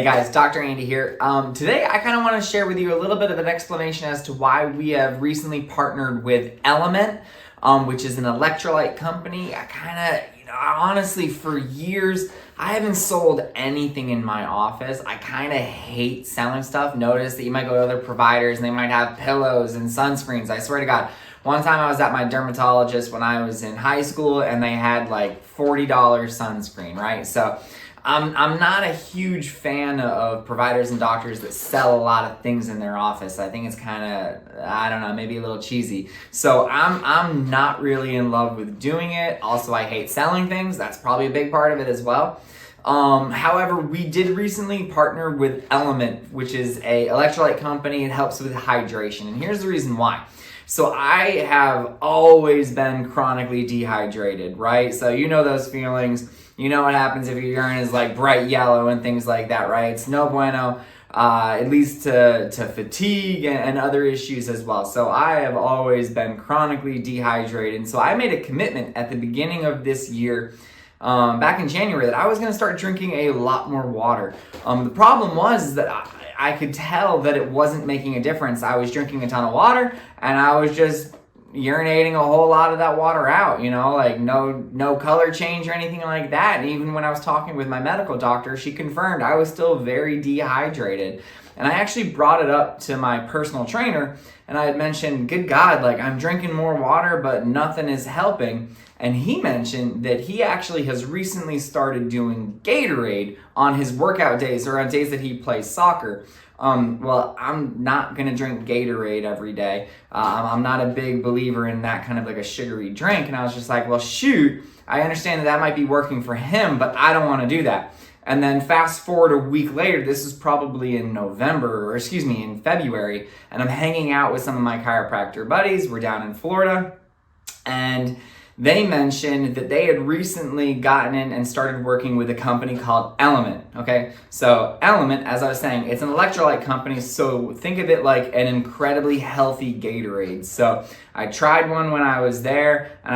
guys, Dr. Andy here. Today I kind of want to share with you a little bit of an explanation as to why we have recently partnered with Element, which is an electrolyte company. Honestly, for years, I haven't sold anything in my office. I kind of hate selling stuff. Notice that you might go to other providers and they might have pillows and sunscreens. I swear to God, one time I was at my dermatologist when I was in high school and they had like $40 sunscreen, right? So I'm not a huge fan of providers and doctors that sell a lot of things in their office. I think it's kind of, I don't know, maybe a little cheesy. So I'm not really in love with doing it. Also, I hate selling things. That's probably a big part of it as well. However, we did recently partner with Element, which is a electrolyte company. It helps with hydration. And here's the reason why. So I have always been chronically dehydrated, right? So you know those feelings. You know what happens if your urine is like bright yellow and things like that, right? It's no bueno. It leads to fatigue and other issues as well. So I have always been chronically dehydrated. And so I made a commitment at the beginning of this year, back in January, that I was going to start drinking a lot more water. The problem was that I could tell that it wasn't making a difference. I was drinking a ton of water and I was just urinating a whole lot of that water out, like no color change or anything like that. And even when I was talking with my medical doctor, she confirmed I was still very dehydrated. And I actually brought it up to my personal trainer and I had mentioned, good God, like I'm drinking more water, but nothing is helping. And he mentioned that he actually has recently started doing Gatorade on his workout days or on days that he plays soccer. Well, I'm not going to drink Gatorade every day. I'm not a big believer in that kind of like a sugary drink. And I was just like, well, shoot, I understand that might be working for him, but I don't want to do that. And then fast forward a week later, this is probably in in February, and I'm hanging out with some of my chiropractor buddies. We're down in Florida, and they mentioned that they had recently gotten in and started working with a company called Element, okay? So Element, as I was saying, it's an electrolyte company, so think of it like an incredibly healthy Gatorade. So I tried one when I was there, and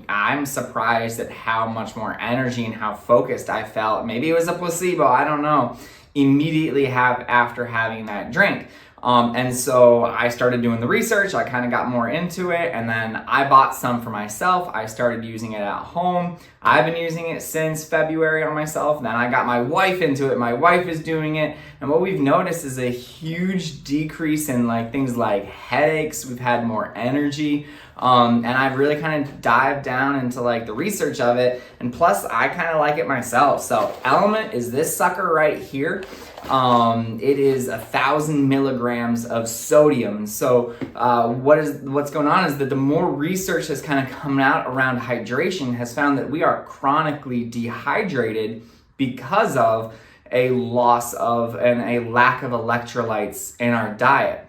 I'm surprised at how much more energy and how focused I felt. Maybe it was a placebo, I don't know, immediately after having that drink. And so I started doing the research, I kind of got more into it, and then I bought some for myself. I started using it at home. I've been using it since February on myself. Then I got my wife into it. My wife is doing it. And what we've noticed is a huge decrease in things like headaches. We've had more energy. And I've really kind of dived down into the research of it. And plus I kind of like it myself. So Element is this sucker right here. It is 1,000 milligrams of sodium. So what's going on is that the more research has kind of come out around hydration has found that we are chronically dehydrated because of a loss of and a lack of electrolytes in our diet.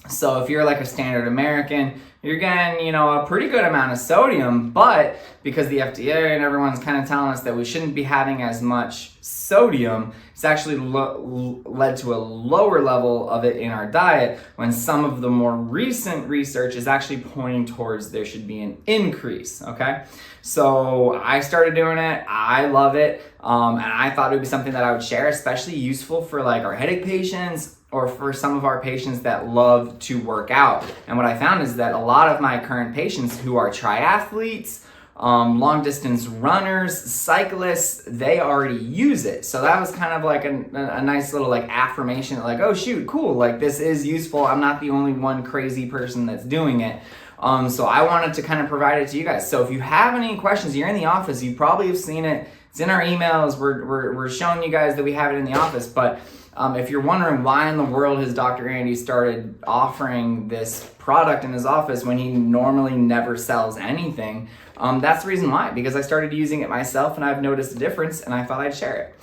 So if you're like a standard American, you're getting, a pretty good amount of sodium, but because the FDA and everyone's kind of telling us that we shouldn't be having as much sodium, it's actually led to a lower level of it in our diet, when some of the more recent research is actually pointing towards there should be an increase, okay? So I started doing it, I love it, and I thought it would be something that I would share, especially useful for our headache patients, or for some of our patients that love to work out. And what I found is that a lot of my current patients who are triathletes, long distance runners, cyclists, they already use it. So that was kind of like a nice little affirmation, oh shoot, cool, this is useful. I'm not the only one crazy person that's doing it. So I wanted to kind of provide it to you guys. So if you have any questions, you're in the office, you probably have seen it. It's in our emails. We're showing you guys that we have it in the office, but if you're wondering why in the world has Dr. Andy started offering this product in his office when he normally never sells anything, that's the reason why, because I started using it myself and I've noticed a difference and I thought I'd share it.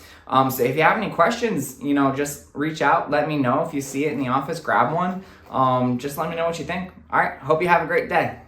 So if you have any questions, just reach out, let me know. If you see it in the office, grab one. Just let me know what you think. All right, hope you have a great day.